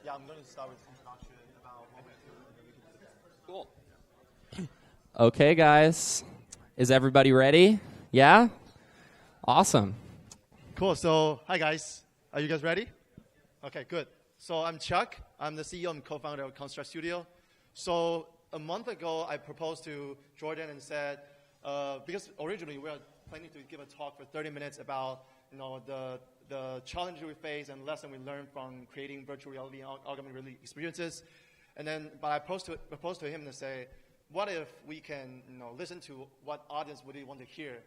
Yeah, I'm going to start with introduction about what we do, and then we can do that. Cool. Okay, guys. Is everybody ready? Yeah? Awesome. Cool. So, hi, guys. Are you guys ready? Okay, good. So, I'm Chuck. I'm the CEO and co-founder of Construct Studio. So, a month ago, I proposed to Jordan and said, because originally we were planning to give a talk for 30 minutes about the challenges we face and lesson we learned from creating virtual reality and augmented reality experiences. But I proposed to him to say, what if we can listen to what audience really want to hear?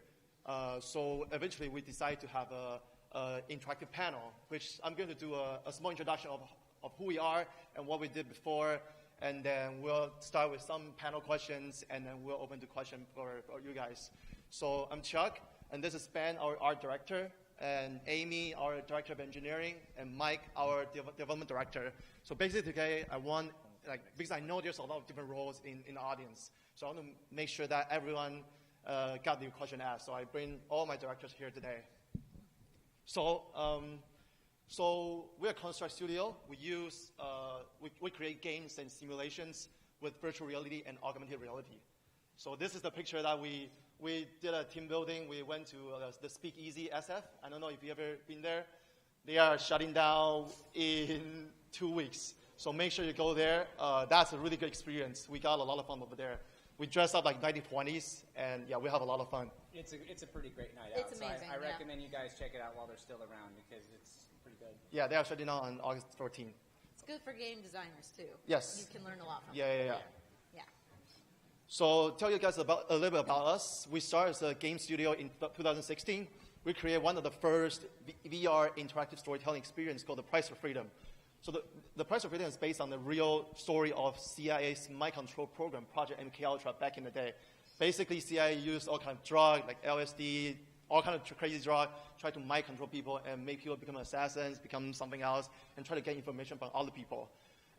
So eventually we decided to have an interactive panel, which I'm going to do a small introduction of who we are and what we did before, and then we'll start with some panel questions, and then we'll open the question for you guys. So I'm Chuck, and this is Ben, our art director, and Amy, our director of engineering, and Mike, our development director. So basically today, I want, because I know there's a lot of different roles in the audience, so I want to make sure that everyone got the question asked. So I bring all my directors here today. So we're a Construct Studio. We use, we create games and simulations with virtual reality and augmented reality. So this is the picture that we did a team building. We went to the Speakeasy SF. I don't know if you've ever been there. They are shutting down in 2 weeks. So make sure you go there. That's a really good experience. We got a lot of fun over there. We dressed up like 1920s, and yeah, we have a lot of fun. It's a pretty great night out. It's amazing. So I recommend you guys check it out while they're still around because it's pretty good. Yeah, they are shutting down on August 14th. It's good for game designers too. Yes. You can learn a lot from it. Yeah. Yeah. So tell you guys a little bit about us. We started as a game studio in 2016. We created one of the first VR interactive storytelling experience called The Price of Freedom. So the Price of Freedom is based on the real story of CIA's mind control program, Project MKUltra, back in the day. Basically, CIA used all kinds of drugs, like LSD, all kinds of crazy drugs, try to mind control people and make people become assassins, become something else, and try to get information from other people.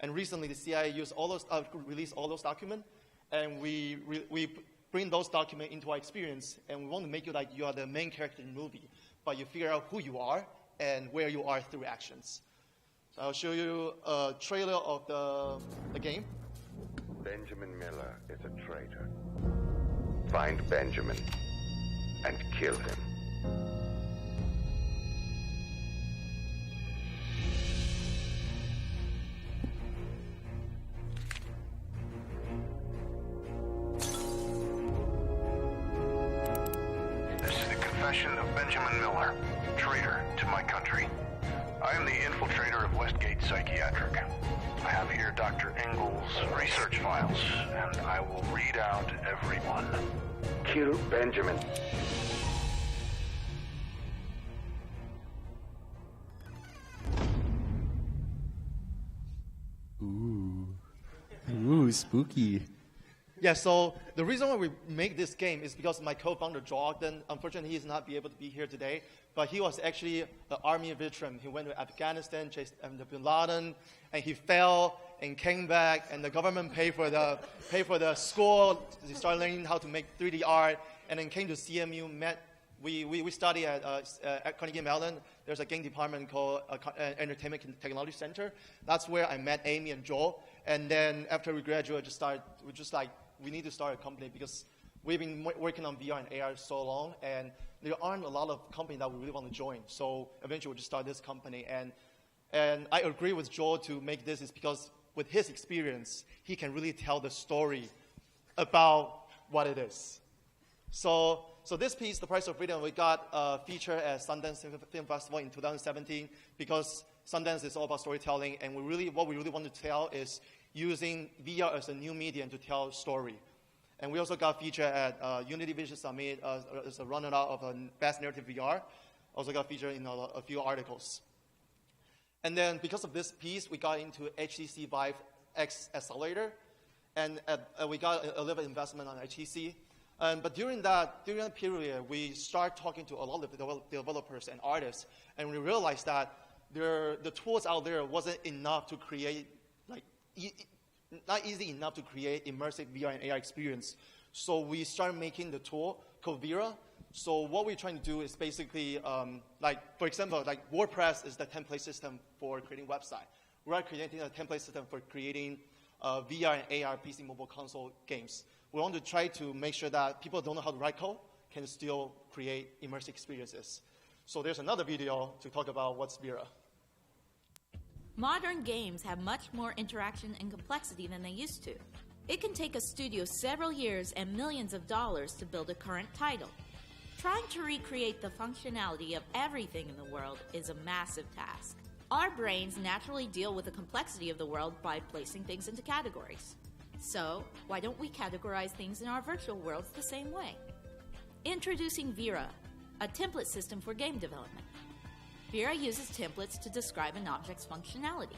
And recently, the CIA used released all those documents, and we bring those documents into our experience, and we want to make you like you are the main character in the movie, but you figure out who you are and where you are through actions. So I'll show you a trailer of the game. Benjamin Miller is a traitor. Find Benjamin and kill him. This is the confession of Benjamin Miller, traitor to my country. I am the infiltrator of Westgate Psychiatric. I have here Dr. Engel's research files, and I will read out every one. Kill Benjamin. Ooh, spooky. Yeah, so the reason why we make this game is because my co-founder, Joel Ogden, unfortunately, he is not able to be here today, but he was actually an army veteran. He went to Afghanistan, chased Bin Laden, and he fell and came back, and the government paid for the school to start learning how to make 3D art, and then came to CMU, we study at Carnegie Mellon. There's a game department called Entertainment Technology Center. That's where I met Amy and Joel. And then after we graduated, we need to start a company because we've been working on VR and AR so long, and there aren't a lot of companies that we really want to join. So eventually we just started this company. And I agree with Joel to make this is because with his experience, he can really tell the story about what it is. So this piece, The Price of Freedom, we got featured at Sundance Film Festival in 2017 because Sundance is all about storytelling, and what we really want to tell is using VR as a new medium to tell a story. And we also got featured at Unity Vision Summit as a runner-up of a Best Narrative VR. Also got featured in a few articles. And then because of this piece, we got into HTC Vive X Accelerator, and we got a little bit of investment on HTC. But during that period, we start talking to a lot of developers and artists, and we realized that the tools out there wasn't enough to create, not easy enough to create immersive VR and AR experience. So we started making the tool called Vera. So what we're trying to do is basically, for example, WordPress is the template system for creating website. we are creating a template system for creating VR and AR PC mobile console games. We want to try to make sure that people who don't know how to write code can still create immersive experiences. So there's another video to talk about what's Vera. Modern games have much more interaction and complexity than they used to. It can take a studio several years and millions of dollars to build a current title. Trying to recreate the functionality of everything in the world is a massive task. Our brains naturally deal with the complexity of the world by placing things into categories. So, why don't we categorize things in our virtual worlds the same way? Introducing Vera, a template system for game development. Vera uses templates to describe an object's functionality.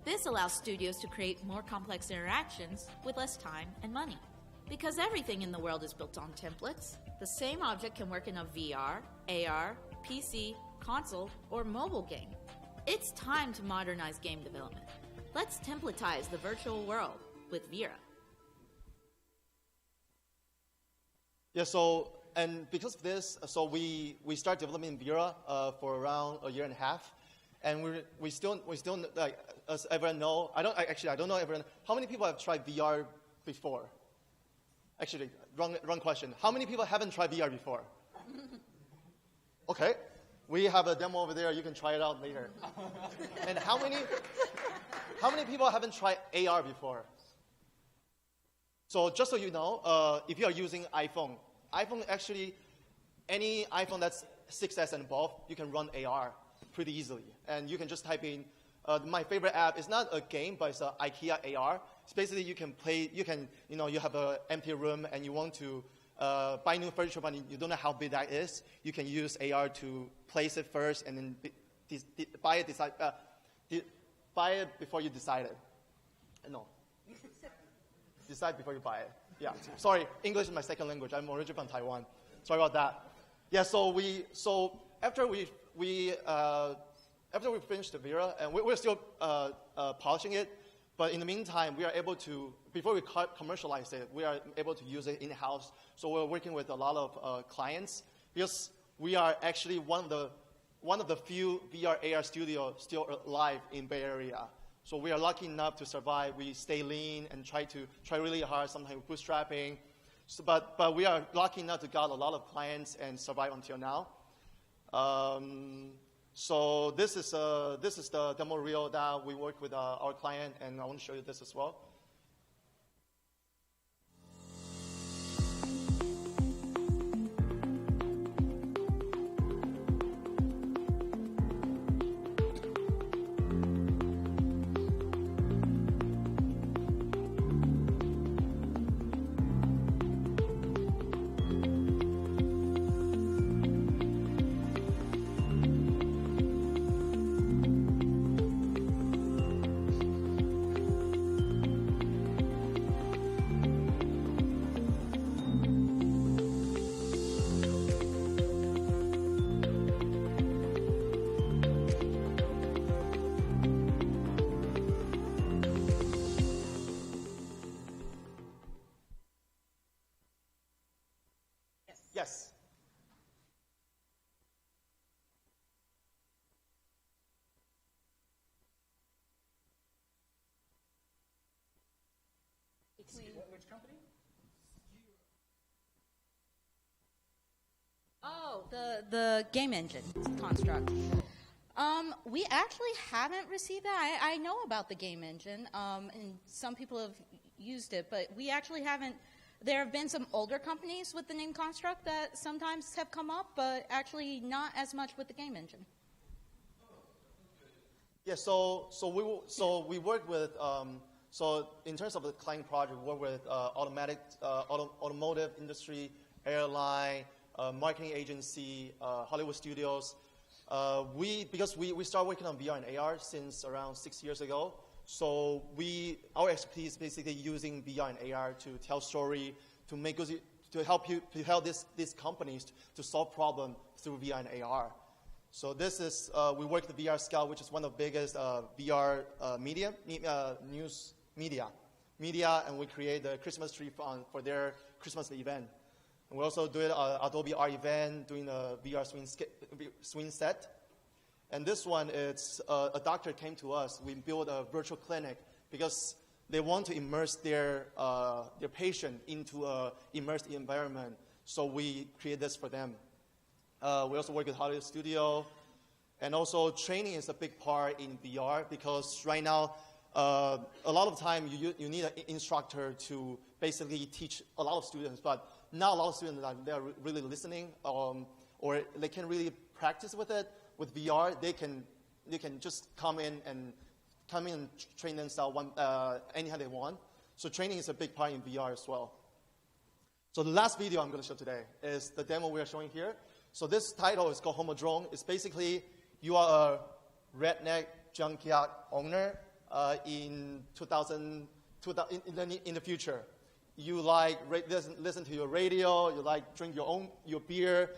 This allows studios to create more complex interactions with less time and money. Because everything in the world is built on templates, the same object can work in a VR, AR, PC, console, or mobile game. It's time to modernize game development. Let's templatize the virtual world with Vera. Yeah, and because of this, so we start developing Vera for around a year and a half, and we still like, as everyone know, I don't know everyone. How many people have tried VR before? Actually, wrong question. How many people haven't tried VR before? Okay, we have a demo over there. You can try it out later. And how many people haven't tried AR before? So just so you know, if you are using iPhone actually, any iPhone that's 6S and above, you can run AR pretty easily. And you can just type in, my favorite app is not a game, but it's an IKEA AR. It's basically you can play, you have an empty room and you want to buy new furniture, but you don't know how big that is. You can use AR to place it first and then buy it before you decide it. No. Decide before you buy it. Yeah, sorry, English is my second language. I'm originally from Taiwan. Sorry about that. Yeah, so after we finished the Vera, and we're still polishing it, but in the meantime, we are able to, before we commercialize it, we are able to use it in-house. So we're working with a lot of clients because we are actually one of the few VR AR studios still alive in Bay Area. So we are lucky enough to survive. We stay lean and try really hard, sometimes bootstrapping. So, but we are lucky enough to got a lot of clients and survive until now. So this is the demo reel that we work with our client, and I want to show you this as well. Yes. Which company? Oh, the game engine construct. We actually haven't received that. I know about the game engine, and some people have used it, but we actually haven't. There have been some older companies with the name construct that sometimes have come up, but actually not as much with the game engine. Yeah, so we work with, so in terms of the client project, we work with automotive industry, airline, marketing agency, Hollywood studios. Because we started working on VR and AR since around 6 years ago. So our expertise is basically using VR and AR to tell story, to help these companies to solve problems through VR and AR. So this is, we work with VR Scout, which is one of the biggest VR news media, and we create the Christmas tree for their Christmas event. And we also do Adobe R event, doing a VR swing set. And this one, it's a doctor came to us. We built a virtual clinic because they want to immerse their patient into an immersed environment. So we create this for them. We also work with Hollywood Studio. And also training is a big part in VR because right now, a lot of time you need an instructor to basically teach a lot of students, but not a lot of students they're really listening or they can really practice with it. With VR, they can just come in and train themselves anytime they want. So training is a big part in VR as well. So the last video I'm going to show today is the demo we are showing here. So this title is called Homodrome. It's basically you are a redneck junkyard owner in the future. You like listen to your radio. You like drink your beer,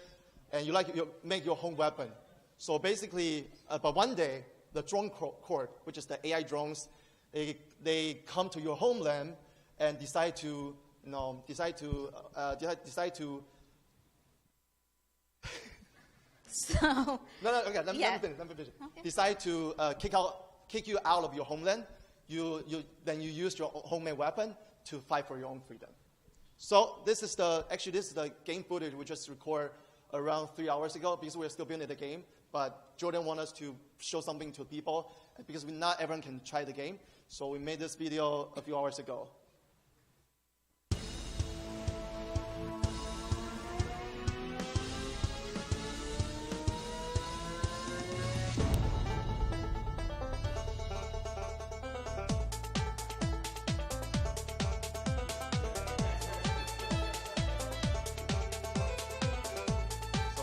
and you like make your home weapon. So basically, but one day, the drone court, which is the AI drones, they come to your homeland and decide to. So okay, let me finish. Okay. Decide to kick you out of your homeland. Then you use your homemade weapon to fight for your own freedom. So this is the game footage we just recorded around 3 hours ago because we're still building the game. But Jordan wanted us to show something to people because not everyone can try the game. So we made this video a few hours ago.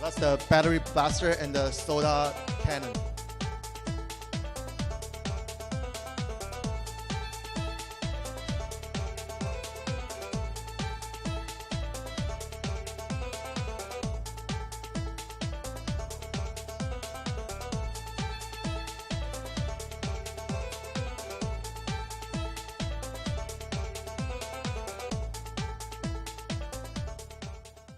That's the battery blaster and the soda cannon.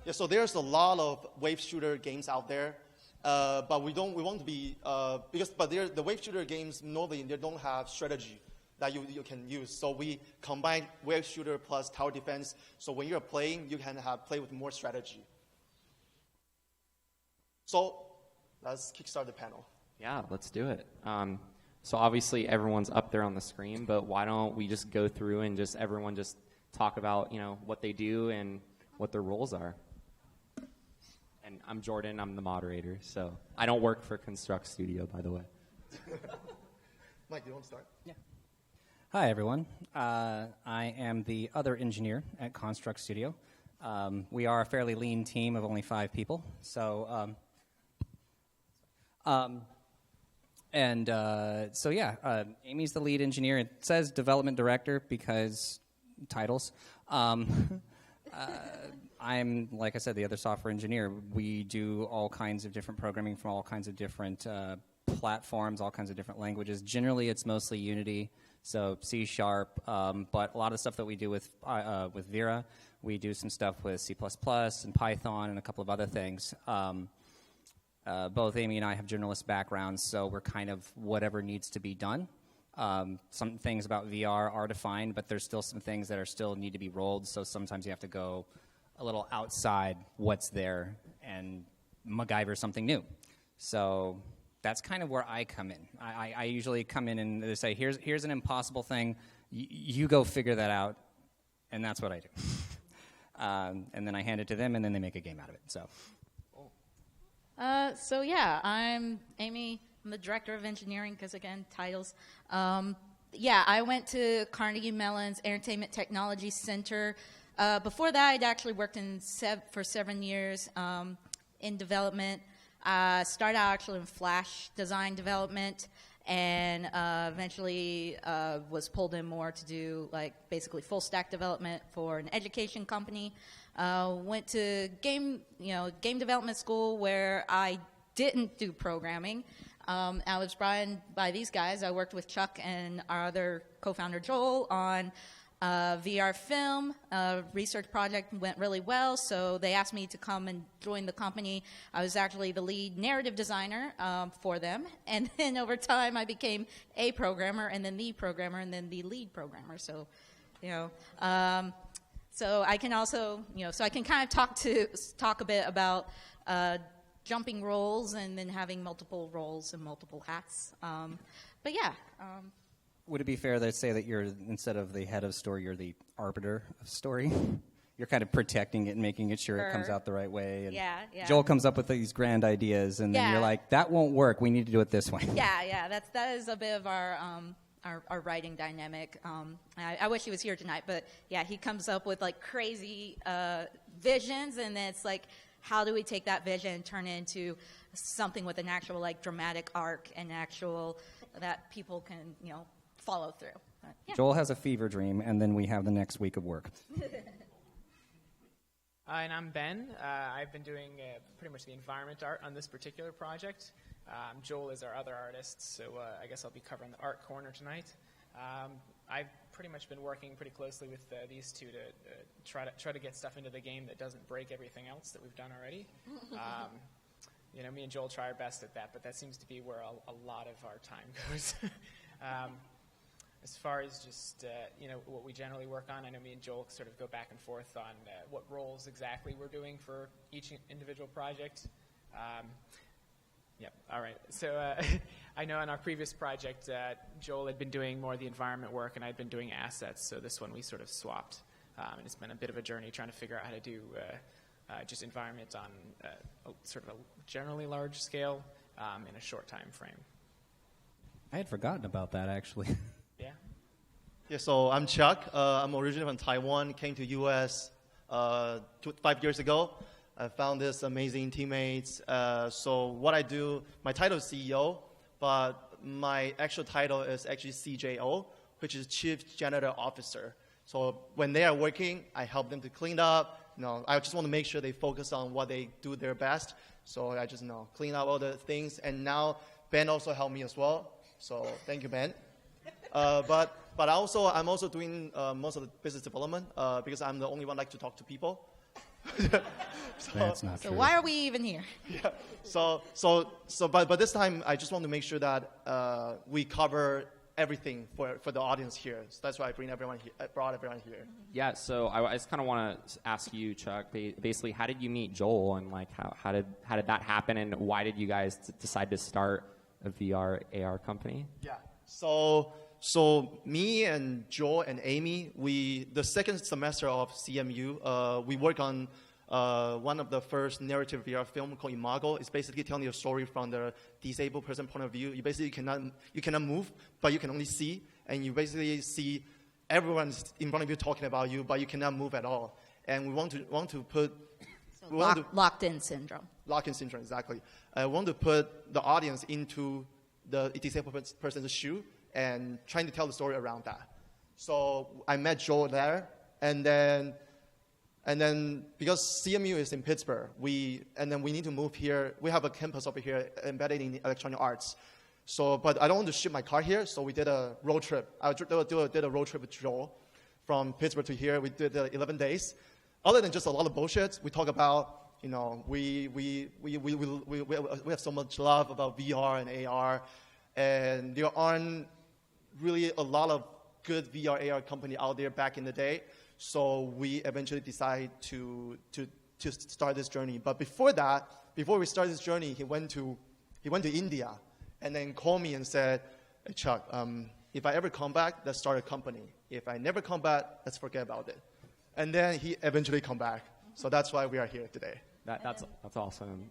Yeah, so there's a lot of wave shooter games out there, but we want to be the wave shooter games normally they don't have strategy that you can use. So we combine wave shooter plus tower defense. So when you're playing, you can play with more strategy. So let's kickstart the panel. Yeah, let's do it. So obviously everyone's up there on the screen, but why don't we just go through and everyone just talk about what they do and what their roles are. And I'm Jordan, I'm the moderator, so I don't work for Construct Studio, by the way. Mike, you want to start? Yeah. Hi, everyone. I am the other engineer at Construct Studio. We are a fairly lean team of only 5 people. So, Amy's the lead engineer. It says development director because titles. I'm, like I said, the other software engineer. We do all kinds of different programming from all kinds of different platforms, all kinds of different languages. Generally, it's mostly Unity, so C#, but a lot of stuff that we do with Vera, we do some stuff with C++ and Python and a couple of other things. Both Amy and I have generalist backgrounds, so we're kind of whatever needs to be done. Some things about VR are defined, but there's still some things that still need to be rolled, so sometimes you have to go a little outside what's there and MacGyver something new. So that's kind of where I come in. I usually come in and they say, here's an impossible thing. You go figure that out, and that's what I do. And then I hand it to them, and then they make a game out of it. So yeah, I'm Amy. I'm the director of engineering because, again, titles. I went to Carnegie Mellon's Entertainment Technology Center. Before that, I'd actually worked for 7 years in development. Started out actually in Flash design development, and eventually was pulled in more to do basically full stack development for an education company. Went to game development school where I didn't do programming. I was brought in by these guys. I worked with Chuck and our other co-founder Joel on VR film research project went really well, so they asked me to come and join the company. I was actually the lead narrative designer for them, and then over time I became a programmer, and then the programmer, and then the lead programmer. So, so I can also, so I can kind of talk a bit about jumping roles and then having multiple roles and multiple hats. But yeah. Would it be fair to say that you're, instead of the head of story, you're the arbiter of story? You're kind of protecting it and making it sure it comes out the right way. And yeah. Joel comes up with these grand ideas, and then you're like, that won't work. We need to do it this way. Yeah. That is a bit of our writing dynamic. I wish he was here tonight, but yeah, he comes up with like crazy visions, and then it's like, how do we take that vision and turn it into something with an actual like dramatic arc and actual that people can follow through. Yeah. Joel has a fever dream, and then we have the next week of work. And I'm Ben. I've been doing pretty much the environment art on this particular project. Joel is our other artist, so I guess I'll be covering the art corner tonight. I've pretty much been working pretty closely with these two to try to get stuff into the game that doesn't break everything else that we've done already. Me and Joel try our best at that, but that seems to be where a lot of our time goes. As far as just, what we generally work on, I know me and Joel sort of go back and forth on what roles exactly we're doing for each individual project. Yep, all right. So I know on our previous project, Joel had been doing more of the environment work, and I'd been doing assets, so this one we sort of swapped. And it's been a bit of a journey trying to figure out how to do just environment on sort of a generally large scale in a short time frame. I had forgotten about that, actually. Yeah, so I'm Chuck. I'm originally from Taiwan, came to U.S. 5 years ago. I found this amazing teammates. So what I do, my title is CEO, but my actual title is actually CJO, which is Chief Janitor Officer. So when they are working, I help them to clean up. I just want to make sure they focus on what they do their best. So I just clean up all the things. And now Ben also helped me as well. So thank you, Ben. But I'm also doing most of the business development because I'm the only one like to talk to people. That's not true. So why are we even here? Yeah. But this time I just want to make sure that we cover everything for the audience here. So that's why I brought everyone here. Yeah. So I just kind of want to ask you, Chuck. Basically, how did you meet Joel, and like how did that happen, and why did you guys decide to start a VR AR company? Yeah. So me and Joel and Amy, the second semester of CMU, we work on one of the first narrative VR film called Imago. It's basically telling you a story from the disabled person point of view. You cannot move, but you can only see, and you basically see everyone's in front of you talking about you, but you cannot move at all. And we want to put locked-in syndrome. Lock-in syndrome, exactly. I want to put the audience into the disabled person's shoe and trying to tell the story around that. So I met Joel there, and then because CMU is in Pittsburgh, we need to move here. We have a campus over here embedded in electronic arts. So, but I don't want to ship my car here, so we did a road trip. I did a road trip with Joel from Pittsburgh to here. We did 11 days. Other than just a lot of bullshit, we talk about, we have so much love about VR and AR, and there aren't really a lot of good VR AR company out there back in the day. So we eventually decided to start this journey. But before we started this journey, he went to India, and then called me and said, "Hey Chuck, if I ever come back, let's start a company. If I never come back, let's forget about it." And then he eventually come back. So that's why we are here today. That's awesome.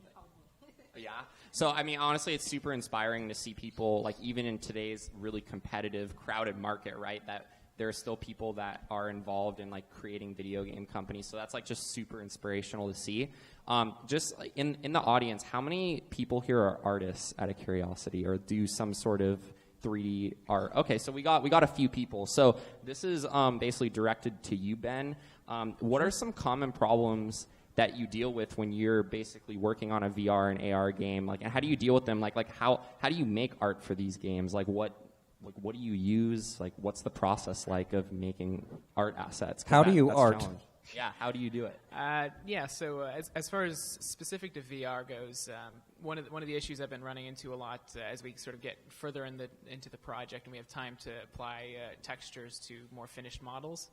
Yeah. So, I mean, honestly, it's super inspiring to see people, like, even in today's really competitive, crowded market, right, that there are still people that are involved in, like, creating video game companies. So that's, like, just super inspirational to see. Just like, in the audience, how many people here are artists, out of curiosity, or do some sort of 3D art? Okay, so we got a few people. So this is basically directed to you, Ben. What are some common problems that you deal with when you're basically working on a VR and AR game? Like, and how do you deal with them? Like how do you make art for these games? Like, what like, what do you use? Like, what's the process like of making art assets? 'Cause How do you that's a art? challenge. Yeah, how do you do it? So as far as specific to VR goes, one of the issues I've been running into a lot as we sort of get further into the project and we have time to apply textures to more finished models,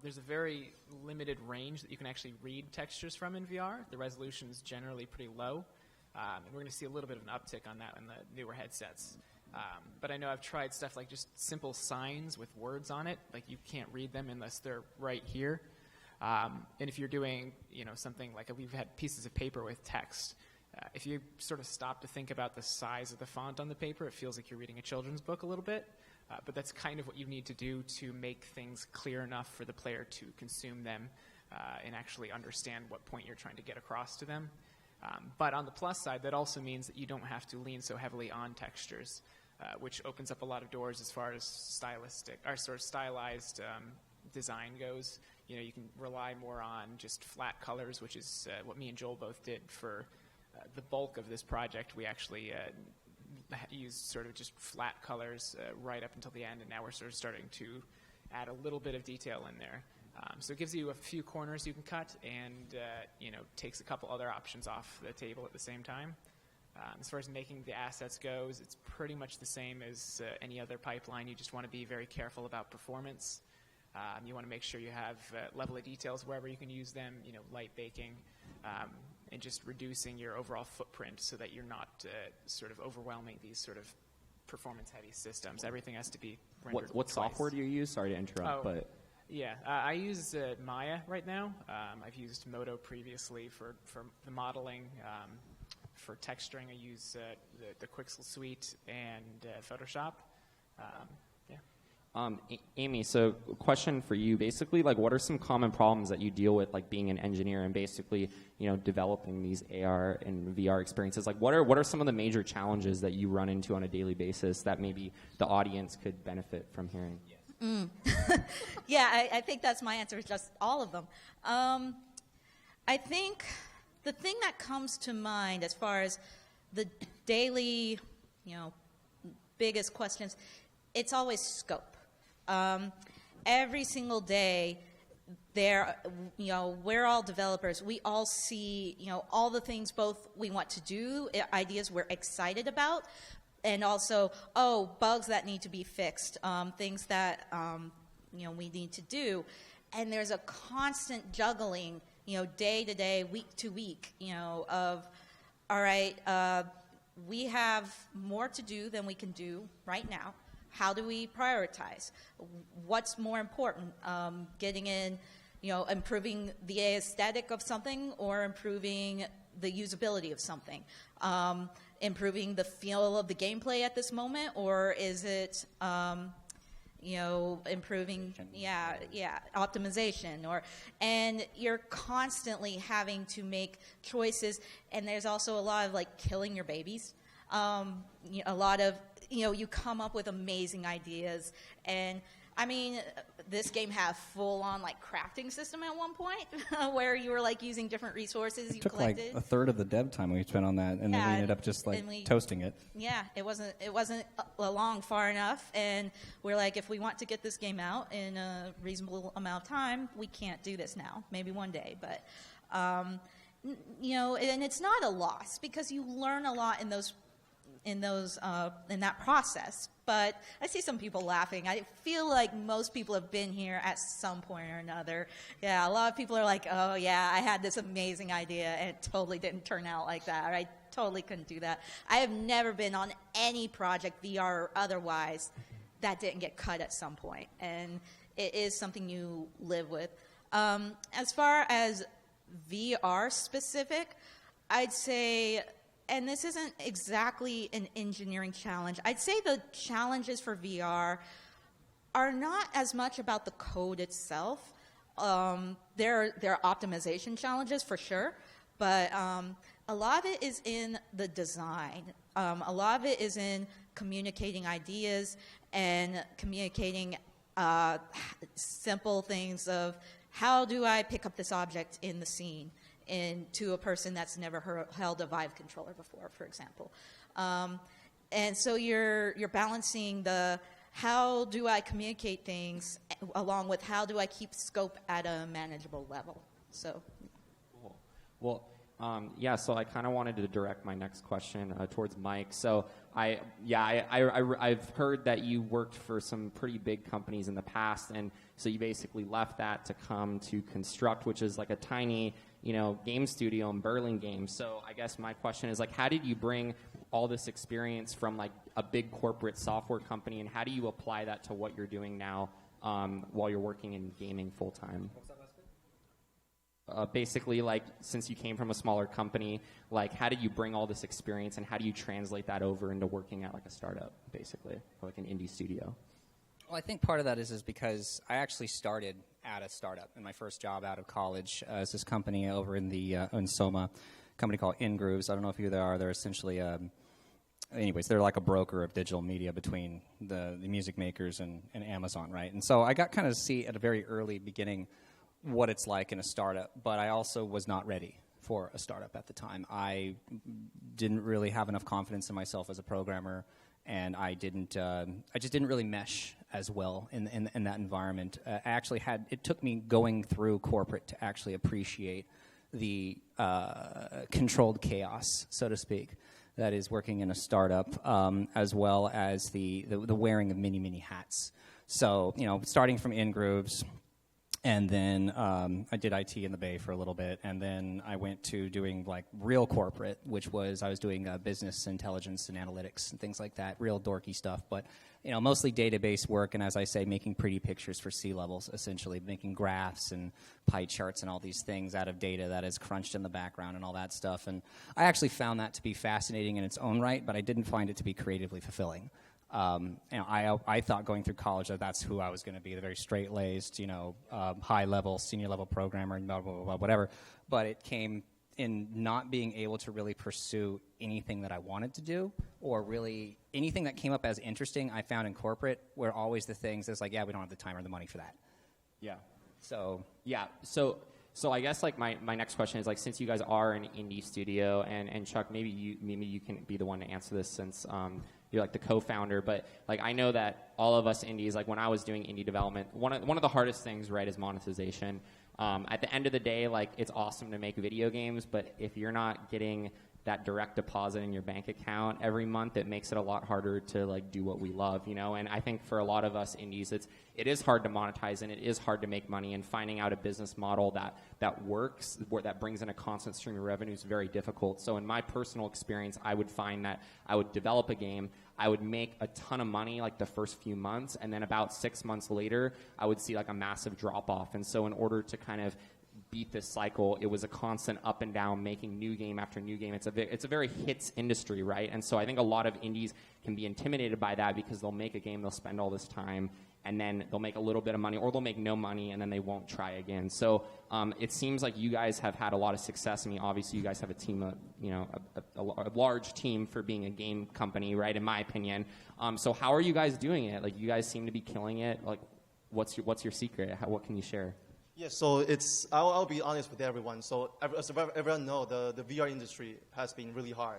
there's a very limited range that you can actually read textures from in VR. The resolution is generally pretty low, and we're going to see a little bit of an uptick on that in the newer headsets. But I know I've tried stuff like just simple signs with words on it, like you can't read them unless they're right here. And if you're doing, something like we've had pieces of paper with text, if you sort of stop to think about the size of the font on the paper, it feels like you're reading a children's book a little bit. But that's kind of what you need to do to make things clear enough for the player to consume them and actually understand what point you're trying to get across to them. But on the plus side, that also means that you don't have to lean so heavily on textures, which opens up a lot of doors as far as stylized design goes. You can rely more on just flat colors, which is what me and Joel both did for the bulk of this project. We actually used sort of just flat colors right up until the end, and now we're sort of starting to add a little bit of detail in there. So it gives you a few corners you can cut and, takes a couple other options off the table at the same time. As far as making the assets goes, it's pretty much the same as any other pipeline. You just want to be very careful about performance. You want to make sure you have level of details wherever you can use them, light baking, and just reducing your overall footprint so that you're not sort of overwhelming these sort of performance-heavy systems. Everything has to be rendered What twice. software do you use? Sorry to interrupt, but... Yeah, I use Maya right now. I've used Modo previously for the modeling. For texturing, I use the Quixel suite and Photoshop. Amy, so question for you. Basically, like, what are some common problems that you deal with, like, being an engineer and basically, developing these AR and VR experiences? Like, what are some of the major challenges that you run into on a daily basis that maybe the audience could benefit from hearing? Yeah, I think that's my answer, just all of them. I think the thing that comes to mind as far as the daily, biggest questions, it's always scope. Every single day, we're all developers. We all see, all the things both we want to do, ideas we're excited about, and also, bugs that need to be fixed, things that, we need to do. And there's a constant juggling, day to day, week to week, of, all right, we have more to do than we can do right now. How do we prioritize? What's more important, getting in, improving the aesthetic of something or improving the usability of something? Improving the feel of the gameplay at this moment, or is it, improving, optimization, and you're constantly having to make choices, and there's also a lot of, like, killing your babies. A lot of, you come up with amazing ideas, and I mean, this game had full-on, like, crafting system at one point where you were, like, using different resources you collected. It took, like, a third of the dev time we spent on that, and then we ended up just, like, toasting it. Yeah, it wasn't along far enough, and we're like, if we want to get this game out in a reasonable amount of time, we can't do this now. Maybe one day, but, and it's not a loss because you learn a lot in that process. But I see some people laughing. I feel like most people have been here at some point or another. Yeah, a lot of people are like, oh, yeah, I had this amazing idea, and it totally didn't turn out like that. Or I totally couldn't do that. I have never been on any project, VR or otherwise, that didn't get cut at some point. And it is something you live with. As far as VR specific, I'd say... And this isn't exactly an engineering challenge. I'd say the challenges for VR are not as much about the code itself. There are optimization challenges for sure, but a lot of it is in the design. A lot of it is in communicating ideas and communicating simple things of how do I pick up this object in the scene to a person that's never held a Vive controller before, for example. And so you're balancing the how do I communicate things along with how do I keep scope at a manageable level. So. Cool. Well, yeah, so I kind of wanted to direct my next question towards Mike. So I've heard that you worked for some pretty big companies in the past, and so you basically left that to come to Construct, which is like a tiny, game studio in Burlingame. So I guess my question is, like, how did you bring all this experience from like a big corporate software company, and how do you apply that to what you're doing now while you're working in gaming full time? Basically, like, since you came from a smaller company, like, how did you bring all this experience, and how do you translate that over into working at, like, a startup, basically, or like an indie studio? Well, I think part of that is because I actually started at a startup in my first job out of college. It's this company over in in Soma, a company called InGrooves. I don't know if you are. They're essentially, anyways, they're like a broker of digital media between the music makers and Amazon, right? And so I got kind of to see at a very early beginning what it's like in a startup, but I also was not ready for a startup at the time. I didn't really have enough confidence in myself as a programmer, and I just didn't really mesh as well in that environment. It took me going through corporate to actually appreciate the controlled chaos, so to speak, that is working in a startup, as well as the wearing of many hats. So, starting from InGrooves, and then I did IT in the Bay for a little bit, and then I went to doing like real corporate, which was I was doing business intelligence and analytics and things like that, real dorky stuff, but mostly database work, and as I say, making pretty pictures for C-levels, essentially making graphs and pie charts and all these things out of data that is crunched in the background and all that stuff. And I actually found that to be fascinating in its own right, but I didn't find it to be creatively fulfilling. I thought going through college that that's who I was going to be, the very straight-laced, high-level, senior-level programmer, and blah, blah, blah, blah, whatever. But it came in not being able to really pursue anything that I wanted to do, or really anything that came up as interesting I found in corporate were always the things that's like, yeah, we don't have the time or the money for that. Yeah. So. Yeah, so I guess like my next question is, like, since you guys are an indie studio, and Chuck, maybe you can be the one to answer this since you're like the co-founder, but like I know that all of us indies, like when I was doing indie development, one of the hardest things, right, is monetization. At the end of the day, like, it's awesome to make video games, but if you're not getting that direct deposit in your bank account every month, it makes it a lot harder to like do what we love, and I think for a lot of us indies, it is hard to monetize, and it is hard to make money, and finding out a business model that works, that brings in a constant stream of revenue is very difficult. So in my personal experience, I would find that I would develop a game, I would make a ton of money like the first few months, and then about 6 months later, I would see like a massive drop off. And so in order to kind of beat this cycle, it was a constant up and down, making new game after new game. It's a very hits industry, right? And so I think a lot of indies can be intimidated by that, because they'll make a game, they'll spend all this time, and then they'll make a little bit of money, or they'll make no money, and then they won't try again. So it seems like you guys have had a lot of success. I mean, obviously you guys have a team, a large team for being a game company, right, in my opinion. So how are you guys doing it? Like, you guys seem to be killing it. Like, what's your secret? What can you share? Yeah, so I'll be honest with everyone. So as everyone knows, the VR industry has been really hard.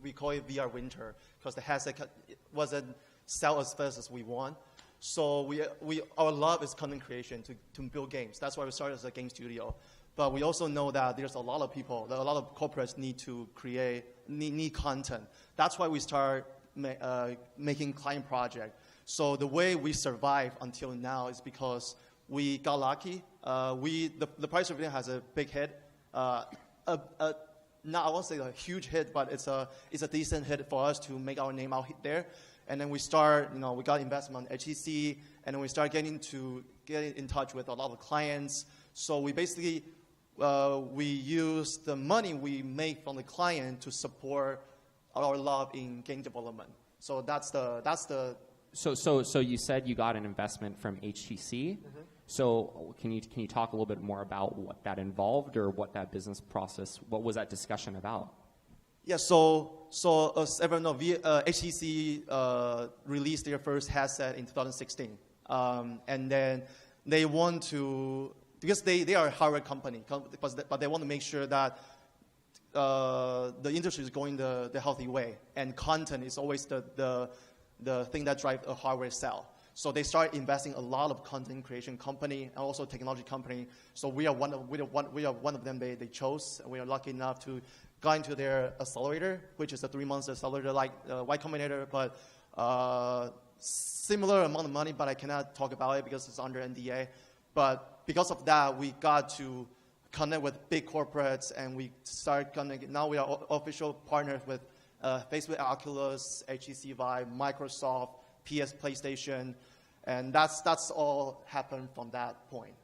We call it VR winter, because the headset wasn't sell as fast as we want. So our love is content creation, to build games. That's why we started as a game studio. But we also know that there's a lot of people, a lot of corporates need to need content. That's why we start making client project. So the way we survive until now is because we got lucky. The Price of It has a big hit. Not, I won't say a huge hit, but it's a decent hit for us to make our name out there. And then we we got investment on HEC, and then we start getting in touch with a lot of clients. So we basically we use the money we make from the client to support our love in game development. So that's the. So you said you got an investment from HTC. Mm-hmm. So can you talk a little bit more about what that involved, or what that business process, what was that discussion about? Yeah, so as everyone knows, HTC released their first headset in 2016, and then they want to, because they are a hardware company, but they want to make sure that the industry is going the healthy way, and content is always the thing that drives a hardware sell. So they start investing a lot of content creation company and also technology company. So we are one of them they chose. And we are lucky enough to go into their accelerator, which is a 3 months accelerator like Y Combinator, but similar amount of money, but I cannot talk about it because it's under NDA. But because of that, we got to connect with big corporates, and we start connecting. Now we are official partners with Facebook, Oculus, HTC Vive, Microsoft, PS, PlayStation, and that's all happened from that point.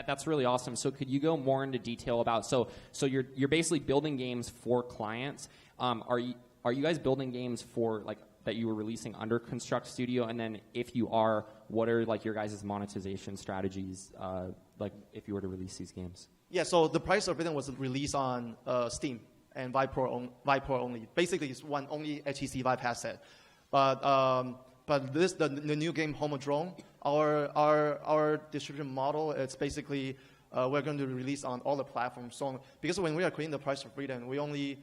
That's really awesome. So could you go more into detail about, so you're basically building games for clients. Are you guys building games for like that you were releasing under Construct Studio? And then if you are, what are like your guys' monetization strategies like if you were to release these games? Yeah, so the price of everything was released on Steam and Vive Pro only. Basically, it's only HTC Vive headset. But the new game Homodrome, our distribution model, it's basically we're going to release on all the platforms. So because when we are creating the Price of Freedom, we only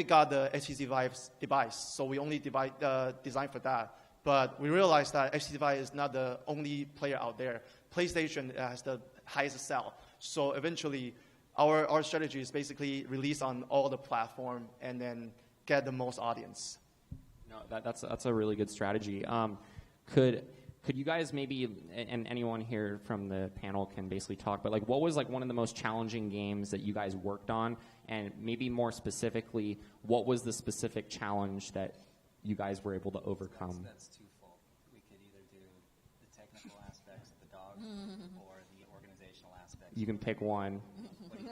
got the HTC Vive device, so we only design for that. But we realized that HTC Vive is not the only player out there. PlayStation has the highest sell. So eventually, our strategy is basically release on all the platform and then get the most audience. No, that's a really good strategy. Could you guys maybe, and anyone here from the panel can basically talk, but like what was like one of the most challenging games that you guys worked on, and maybe more specifically, what was the specific challenge that you guys were able to overcome? That's twofold. We could either do the technical aspects of the dog or the organizational aspects. You can pick one.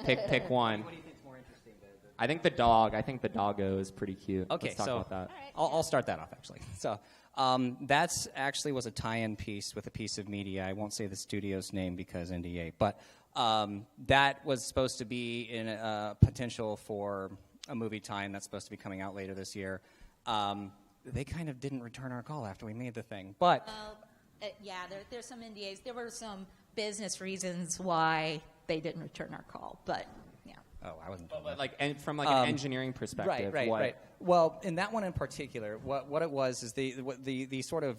Pick one. What do you think is more interesting? I think the dog. I think the doggo is pretty cute. Okay, Let's talk about that. I'll start that off actually. So that's actually was a tie-in piece with a piece of media. I won't say the studio's name because NDA, but that was supposed to be in a potential for a movie tie-in that's supposed to be coming out later this year. They kind of didn't return our call after we made the thing, but there's some NDAs. There were some business reasons why they didn't return our call, but yeah. Oh, I wasn't. But like, and from like an engineering perspective, right. Well, in that one in particular, what it was is the sort of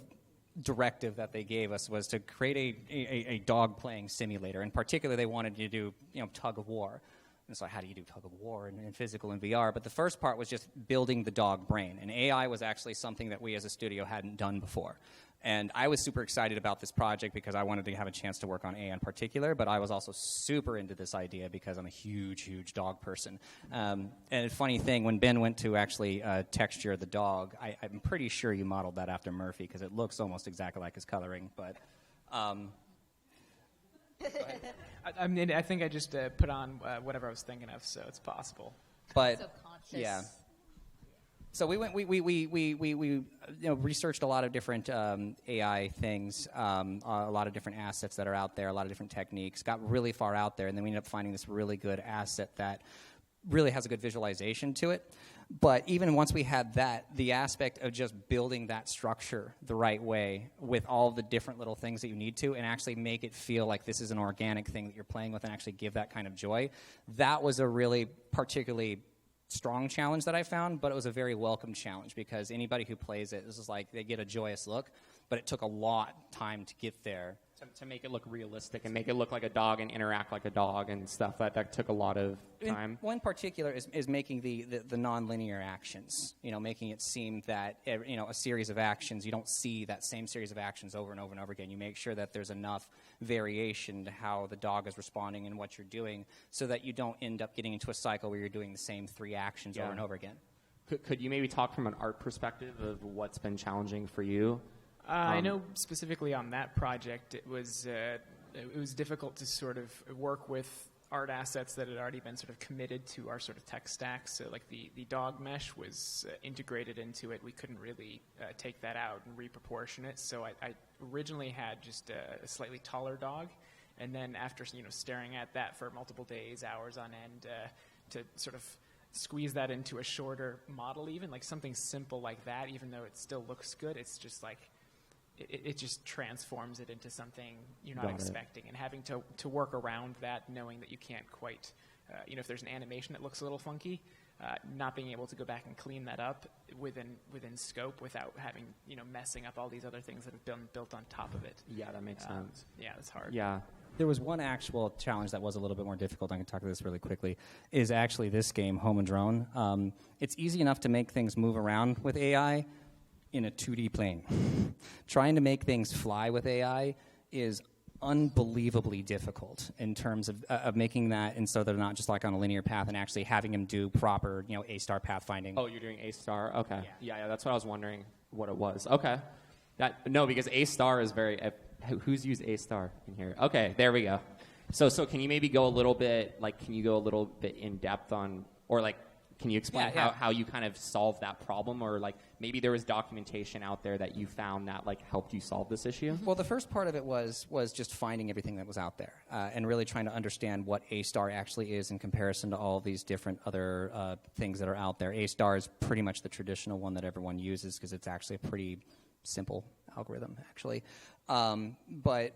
directive that they gave us was to create a dog playing simulator. In particular, they wanted you to do tug of war. And so how do you do tug of war in physical and VR? But the first part was just building the dog brain. And AI was actually something that we as a studio hadn't done before. And I was super excited about this project because I wanted to have a chance to work on AI in particular, but I was also super into this idea because I'm a huge, huge dog person. And a funny thing, when Ben went to actually texture the dog, I'm pretty sure you modeled that after Murphy because it looks almost exactly like his coloring. But I mean, I think I just put on whatever I was thinking of, so it's possible. But Subconscious. yeah. So we went. We researched a lot of different AI things, a lot of different assets that are out there, a lot of different techniques. Got really far out there, and then we ended up finding this really good asset that really has a good visualization to it. But even once we had that, the aspect of just building that structure the right way with all the different little things that you need to, and actually make it feel like this is an organic thing that you're playing with, and actually give that kind of joy, that was a really particularly strong challenge that I found, but it was a very welcome challenge because anybody who plays it, this is like they get a joyous look, but it took a lot of time to get there. To make it look realistic and make it look like a dog and interact like a dog and stuff. That took a lot of time. One particular is making the non-linear actions, making it seem that a series of actions, you don't see that same series of actions over and over and over again. You make sure that there's enough variation to how the dog is responding and what you're doing so that you don't end up getting into a cycle where you're doing the same 3 actions over and over again. Could you maybe talk from an art perspective of what's been challenging for you? I know specifically on that project, it was difficult to sort of work with art assets that had already been sort of committed to our sort of tech stack. So like the dog mesh was integrated into it. We couldn't really take that out and reproportion it. So I originally had just a slightly taller dog, and then after staring at that for multiple days, hours on end, to sort of squeeze that into a shorter model, even like something simple like that, even though it still looks good, it's just like it just transforms it into something you're not expecting. And having to work around that, knowing that you can't quite, if there's an animation that looks a little funky, not being able to go back and clean that up within scope without having, messing up all these other things that have been built on top of it. Yeah, that makes sense. Yeah, that's hard. Yeah. There was one actual challenge that was a little bit more difficult. I can talk to this really quickly. Is actually this game, Home and Drone. It's easy enough to make things move around with AI in a 2D plane. Trying to make things fly with AI is unbelievably difficult in terms of making that, and so they're not just like on a linear path, and actually having them do proper, A-star pathfinding. Oh, you're doing A-star? Okay. Yeah, that's what I was wondering what it was. Okay. No, because A-star is very... who's used A-star in here? Okay, there we go. So can you maybe go a little bit, in depth on, or can you explain how you kind of solved that problem, or maybe there was documentation out there that you found that helped you solve this issue? Well, the first part of it was just finding everything that was out there and really trying to understand what A-star actually is in comparison to all these different other things that are out there. A-star is pretty much the traditional one that everyone uses because it's actually a pretty simple algorithm, actually. But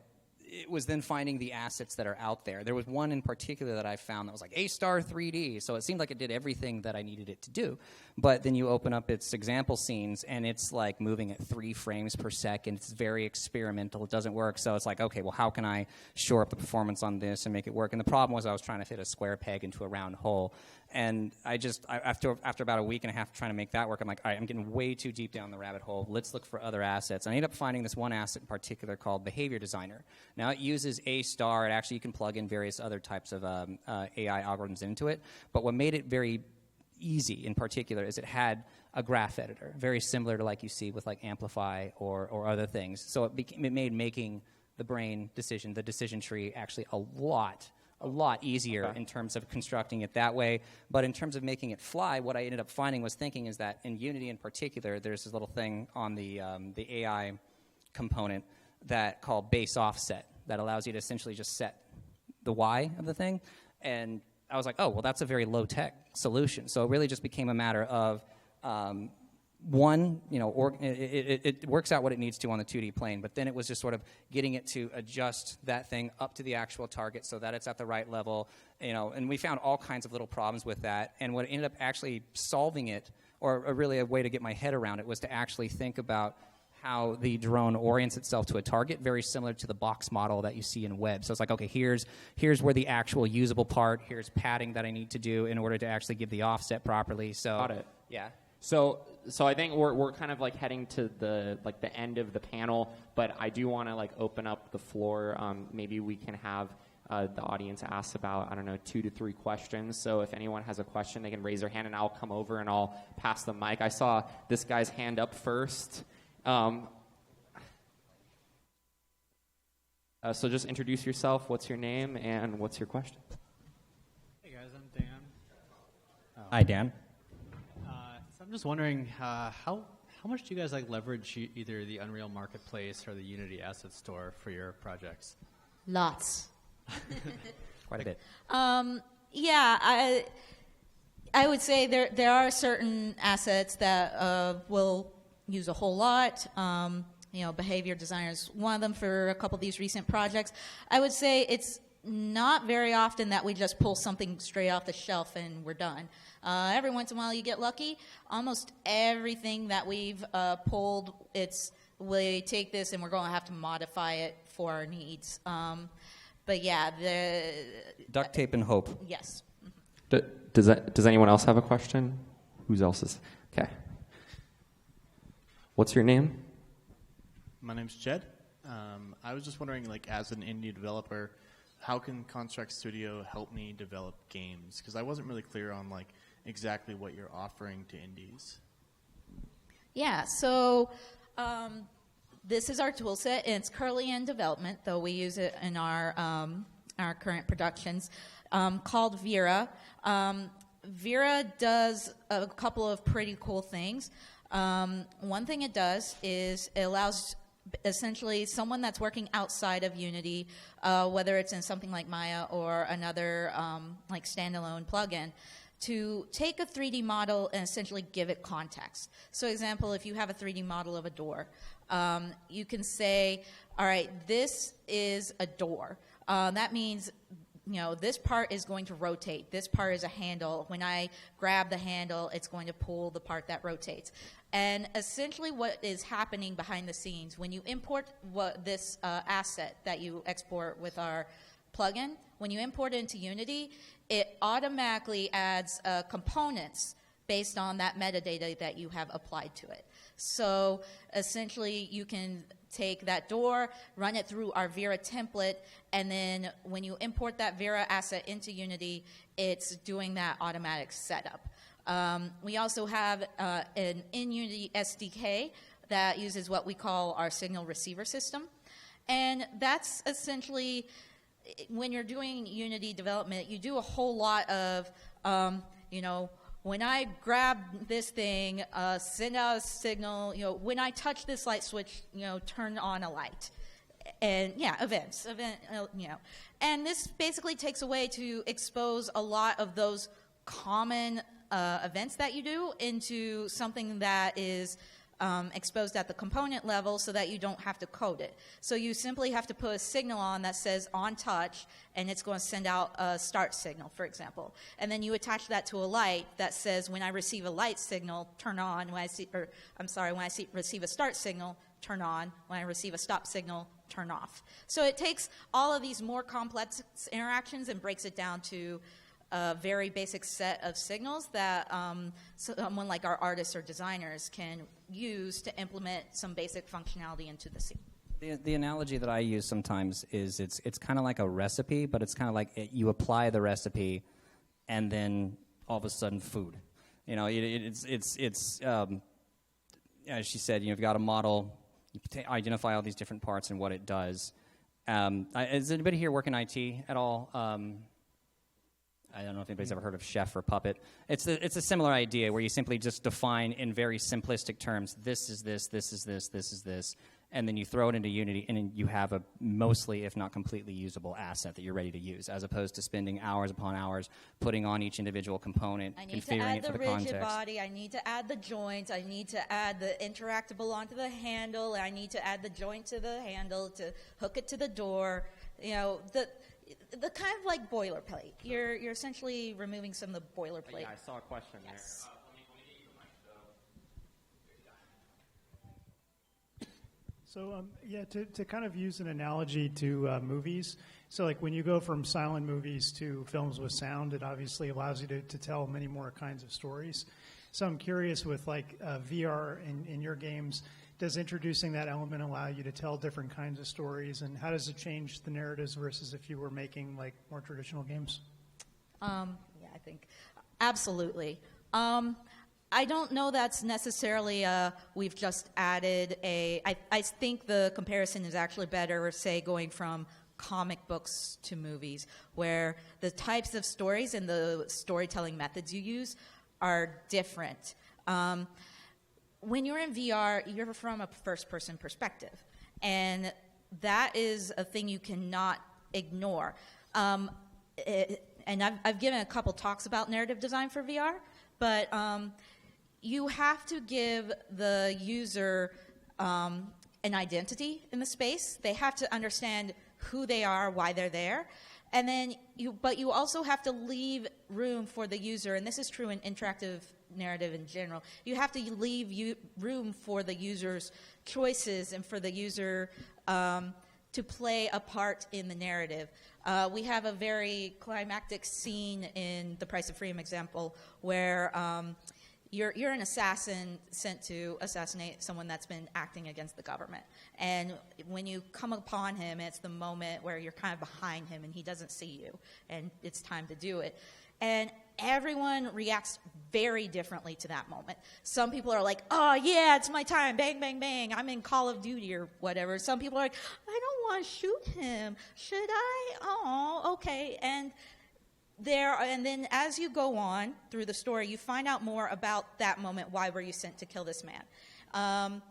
it was then finding the assets that are out there. There was one in particular that I found that was like A-star 3D, so it seemed like it did everything that I needed it to do. But then you open up its example scenes, and it's like moving at 3 frames per second. It's very experimental. It doesn't work. So it's like, okay, well, how can I shore up the performance on this and make it work? And the problem was I was trying to fit a square peg into a round hole. And after about a week and a half trying to make that work, I'm like, all right, I'm getting way too deep down the rabbit hole. Let's look for other assets. And I ended up finding this one asset in particular called Behavior Designer. Now, it uses A-star. Actually, you can plug in various other types of AI algorithms into it. But what made it very easy in particular is it had a graph editor, very similar to like you see with like Amplify or other things. So it made making the brain decision, the decision tree, actually a lot easier in terms of constructing it that way. But in terms of making it fly, what I ended up finding was thinking is that in Unity in particular, there's this little thing on the AI component that called base offset that allows you to essentially just set the Y of the thing. And I was like, oh, well, that's a very low-tech solution. So it really just became a matter of it works out what it needs to on the 2D plane, but then it was just sort of getting it to adjust that thing up to the actual target so that it's at the right level, and we found all kinds of little problems with that. And what ended up actually solving it, or really a way to get my head around it, was to actually think about how the drone orients itself to a target, very similar to the box model that you see in web. So it's like, okay, here's where the actual usable part, here's padding that I need to do in order to actually give the offset properly. So, got it. Yeah. So I think we're kind of heading to the end of the panel, but I do want to open up the floor. Maybe we can have the audience ask about 2 to 3 questions. So if anyone has a question, they can raise their hand, and I'll come over and I'll pass the mic. I saw this guy's hand up first. So just introduce yourself. What's your name and what's your question? Hey guys, I'm Dan. Hi, Dan. So I'm just wondering how much do you guys leverage either the Unreal Marketplace or the Unity Asset Store for your projects? Lots. Quite a bit. Yeah, I would say there are certain assets that will use a whole lot. Behavior Designer is one of them for a couple of these recent projects. I would say it's not very often that we just pull something straight off the shelf and we're done. Every once in a while you get lucky. Almost everything that we've pulled, we take this and we're going to have to modify it for our needs. But yeah, the duct tape and hope. Yes. Does anyone else have a question? Who else is? Okay. What's your name? My name's Jed. I was just wondering, as an indie developer, how can Construct Studio help me develop games? Because I wasn't really clear on exactly what you're offering to indies. Yeah, so this is our tool set, and it's currently in development, though we use it in our current productions, called Vera. Vera does a couple of pretty cool things. One thing it does is it allows essentially someone that's working outside of Unity, whether it's in something like Maya or another standalone plugin, to take a 3D model and essentially give it context. So example, if you have a 3D model of a door, you can say, all right, this is a door. That means this part is going to rotate. This part is a handle. When I grab the handle, it's going to pull the part that rotates. And essentially what is happening behind the scenes, when you import this asset that you export with our plugin, when you import it into Unity, it automatically adds components based on that metadata that you have applied to it. So essentially you can take that door, run it through our Vera template, and then when you import that Vera asset into Unity, it's doing that automatic setup. We also have an in-Unity SDK that uses what we call our signal receiver system. And that's essentially, when you're doing Unity development, you do a whole lot of, when I grab this thing, send out a signal, when I touch this light switch, turn on a light. And events. And this basically takes a way to expose a lot of those common events that you do into something that is exposed at the component level so that you don't have to code it. So you simply have to put a signal on that says on touch, and it's going to send out a start signal, for example. And then you attach that to a light that says when I receive a light signal, turn on. When I receive a start signal, turn on. When I receive a stop signal, turn off. So it takes all of these more complex interactions and breaks it down to a very basic set of signals that someone like our artists or designers can use to implement some basic functionality into the scene. The analogy that I use sometimes is it's kind of like a recipe, but it's kind of like you apply the recipe, and then all of a sudden food. As she said, you've got a model, you identify all these different parts and what it does. Does anybody here work in IT at all? I don't know if anybody's ever heard of Chef or Puppet. It's a similar idea where you simply just define in very simplistic terms, this is this, this is this, this is this, and then you throw it into Unity, and then you have a mostly, if not completely usable asset that you're ready to use, as opposed to spending hours upon hours putting on each individual component, configuring it for the context. I need to add the rigid body, I need to add the joints, I need to add the interactable onto the handle, I need to add the joint to the handle to hook it to the door. The kind of like boilerplate. You're essentially removing some of the boilerplate. Yeah, I saw a question yes. there. So, to kind of use an analogy to movies, so like when you go from silent movies to films with sound, it obviously allows you to tell many more kinds of stories. So I'm curious with like VR in your games, does introducing that element allow you to tell different kinds of stories, and how does it change the narratives versus if you were making like more traditional games? I think absolutely. I don't know that's necessarily we've just added I think the comparison is actually better, say, going from comic books to movies, where the types of stories and the storytelling methods you use are different. When you're in VR, you're from a first-person perspective, and that is a thing you cannot ignore. And I've given a couple talks about narrative design for VR, but you have to give the user an identity in the space. They have to understand who they are, why they're there, and then but you also have to leave room for the user, and this is true in interactive narrative in general. You have to leave room for the user's choices and for the user to play a part in the narrative. We have a very climactic scene in the Price of Freedom example where you're an assassin sent to assassinate someone that's been acting against the government. And when you come upon him, it's the moment where you're kind of behind him and he doesn't see you, and it's time to do it. And everyone reacts very differently to that moment. Some people are like, oh, yeah, it's my time, bang, bang, bang, I'm in Call of Duty or whatever. Some people are like, I don't want to shoot him. Should I? Oh, okay. And then as you go on through the story, you find out more about that moment. Why were you sent to kill this man?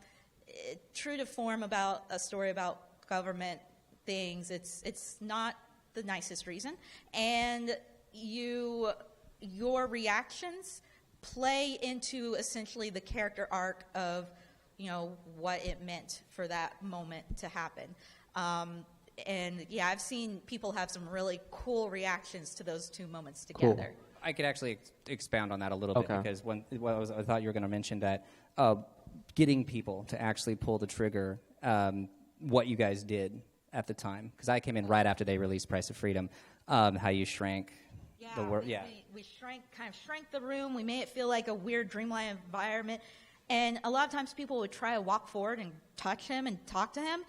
True to form about a story about government things, it's not the nicest reason. And your reactions play into essentially the character arc of, what it meant for that moment to happen. and yeah, I've seen people have some really cool reactions to those two moments together. I could actually expound on that a little bit because I thought you were going to mention that getting people to actually pull the trigger, what you guys did at the time, because I came in right after they released Price of Freedom, how you shrank the world. Yeah, we shrank the room. We made it feel like a weird dreamlike environment. And a lot of times people would try to walk forward and touch him and talk to him,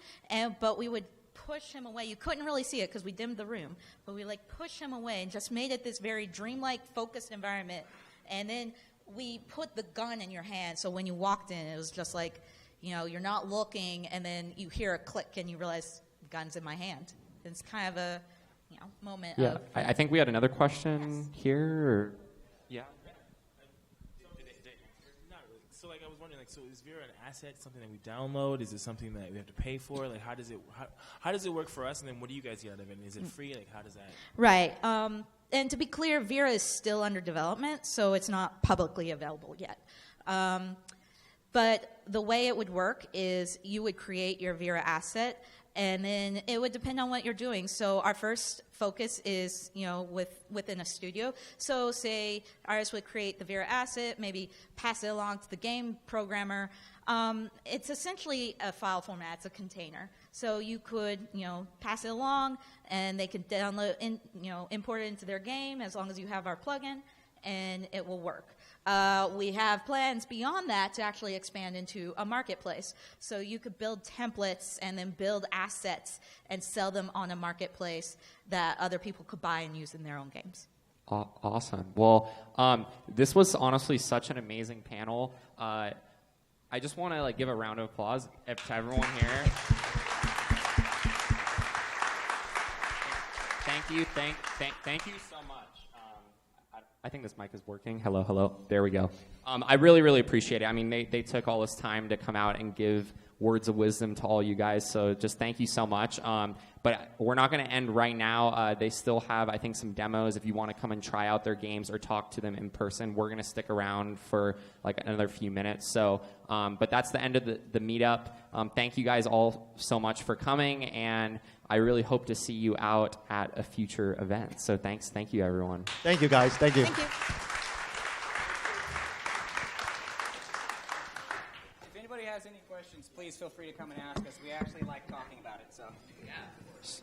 but we would push him away. You couldn't really see it because we dimmed the room, but we push him away and just made it this very dreamlike, focused environment. And then we put the gun in your hand, so when you walked in, it was just like, you're not looking, and then you hear a click and you realize the gun's in my hand. It's kind of a moment of... I think we had another question here. Or, yeah. So I was wondering, so is Vera an asset, something that we download? Is it something that we have to pay for? How does it work for us? And then what do you guys get out of it? Is it free? How does that? Right. And to be clear, Vera is still under development, so it's not publicly available yet. But the way it would work is you would create your Vera asset, and then it would depend on what you're doing. So our first focus is, within a studio. So say artists would create the Vera asset, maybe pass it along to the game programmer. It's essentially a file format. It's a container. So you could, pass it along, and they could download, import it into their game as long as you have our plugin, and it will work. We have plans beyond that to actually expand into a marketplace. So you could build templates and then build assets and sell them on a marketplace that other people could buy and use in their own games. Awesome. Well, this was honestly such an amazing panel. I just want to give a round of applause to everyone here. Thank you. Thank you so much. I think this mic is working. Hello. There we go. I really, really appreciate it. I mean, they took all this time to come out and give words of wisdom to all you guys, so just thank you so much. But we're not going to end right now. They still have, I think, some demos. If you want to come and try out their games or talk to them in person, we're going to stick around for another few minutes. So, but that's the end of the meetup. Thank you guys all so much for coming, and I really hope to see you out at a future event. So thank you, everyone. Thank you, guys. Thank you. Thank you. If anybody has any questions, please feel free to come and ask us. We actually like talking about it. So, yeah, of course.